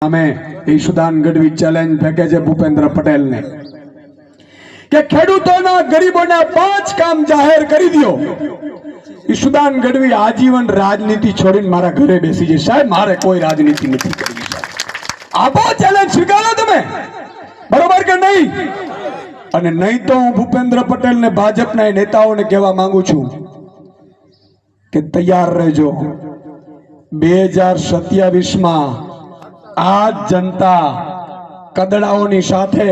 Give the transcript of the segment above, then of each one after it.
અમે ઈશુદાન ગઢવી ચેલેન્જ ફેંકે છે ભૂપેન્દ્ર પટેલ ને કે ખેડૂતોના ગરીબોના 5 કામ જાહેર કરી દો। ઈશુદાન ગઢવી આજીવન રાજનીતિ છોડીને મારા ઘરે બેસી જશે। સાહેબ મારે કોઈ રાજનીતિ નથી કરવી સાહેબ। આપો ચેલેન્જ સ્વીકારો તમે, બરોબર કે નહીં? અને નહીં તો હું ભૂપેન્દ્ર પટેલ ને ભાજપના નેતાઓને કહેવા માંગુ છું કે તૈયાર રહેજો। 2027 માં આ જનતા કદડાઓની સાથે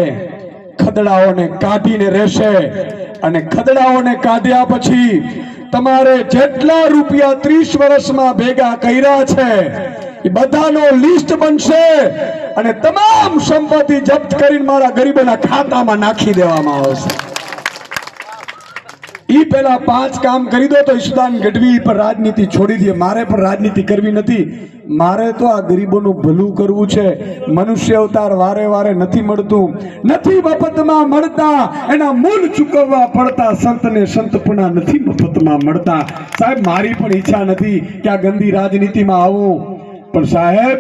ખદડાઓને કાઢીને રહેશે અને ખદડાઓને કાઢ્યા પછી તમારે જેટલા રૂપિયા 30 વર્ષમાં ભેગા કર્યા છે એ બધાનો લિસ્ટ બનશે અને તમામ સંપત્તિ જપ્ત કરીને મારા ગરીબોના ખાતામાં નાખી દેવામાં આવશે। ઈ પેલા 5 કામ કરી દો તો ઈશુદાન ગઢવી પર રાજનીતિ છોડી દે। મારે પણ રાજનીતિ કરવી નથી, મારે તો આ ગરીબોનું ભલું કરવું છે। મનુષ્ય અવતાર વારે વારે નથી મળતું, નથી મફતમાં મળતા, એના મૂળ ચૂકવવા પડતા। સંતને સંતપણા નથી મફતમાં મળતા। સાહેબ મારી પણ ઈચ્છા નથી કે આ ગંદી રાજનીતિમાં આવું, પણ સાહેબ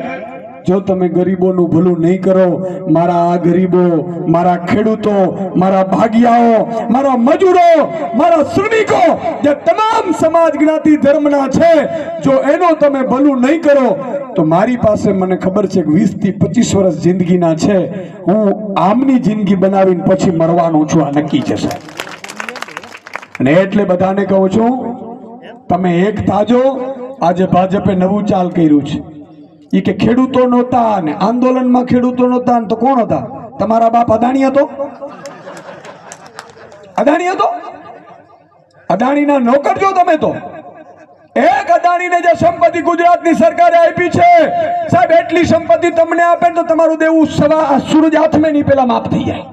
જો તમે ગરીબોનું ભલું નહીં કરો, મારા આ ગરીબો, મારા ખેડૂતો, મારા ભાગિયાઓ, મારા મજૂરો, મારા શ્રમિકો, જે તમામ સમાજ જ્ઞાતિ ધર્મના છે, જો એનો તમે ભલું નહીં કરો તો મારી પાસે મને ખબર છે કે 20 થી 25 વર્ષ જિંદગીના છે। હું આમની જિંદગી બનાવીને પછી મરવાનું છું, આ નક્કી છે સાહેબ। અને એટલે બધાને કહું છું, તમે એક થાજો। આજે ભાજપે નવું ચાલ કર્યું છે, ઈ કે ખેડૂતો નહોતા ને આંદોલનમાં ખેડૂતો નહોતા તો કોણ હતા? તમારા બાપ અદાણી હતો? અદાણી હતો? અદાણીના નોકર જો તમે તો। એક અદાણીને જે સંપત્તિ ગુજરાતની સરકારે આપી છે સાહેબ, એટલી સંપત્તિ તમને આપે તો તમારું દેવું સૂરજ હાથમે નહીં પેલા માફ થઈ જાય।